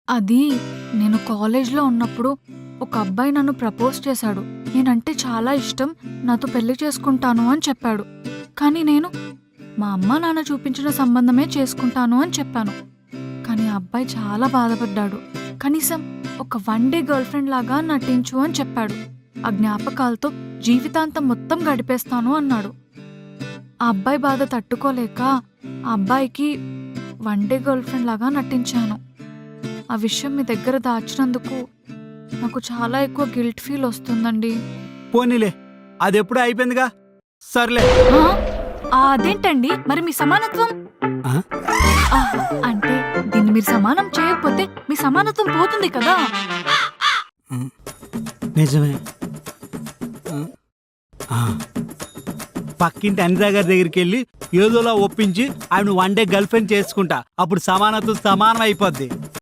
అది నేను కాలేజ్‌లో ఉన్నప్పుడు ఒక అబ్బాయి నన్ను ప్రపోజ్ చేశాడు. నేనంటే చాలా ఇష్టం. నాతో పెళ్లి చేసుకుంటాను అని చెప్పాడు. కానీ నేను మా అమ్మ నాన్న చూపించిన సంబంధమే చేసుకుంటాను అని చెప్పాను. కానీ ఆ అబ్బాయి చాలా బాధపడ్డాడు. కనీసం ఒక వన్ డే గర్ల్‌ఫ్రెండ్ లాగా నటించు అని చెప్పాడు. ఆ జ్ఞాపకాలతో జీవితాంతం మొత్తం గడిపేస్తాను అన్నాడు. ఆ అబ్బాయి బాధ తట్టుకోలేక ఆ అబ్బాయికి వన్ డే గర్ల్‌ఫ్రెండ్ లాగా నటించాను. ఆ విషయం మీ దగ్గర దాచినందుకు నాకు చాలా ఎక్కువ గిల్ట్ ఫీల్ వస్తుందండి. పోనీలే, అది ఎప్పుడూ అయిపోయిందిగా. సర్లే. ఆ? అదేంటండి మరి మీ సమానత్వం? ఆ? ఆ, అంటే దీన్ని మీరు సమానం చేయకపోతే మీ సమానత్వం పోతుంది కదా. నిజమే. ఆ. పక్కింటి అనితా గారి దగ్గరికి వెళ్ళి ఏదోలా ఒప్పించి ఆమెను వన్ డే గర్ల్ ఫ్రెండ్ చేసుకుంటా. అప్పుడు సమానత్వం సమానం అయిపోద్ది.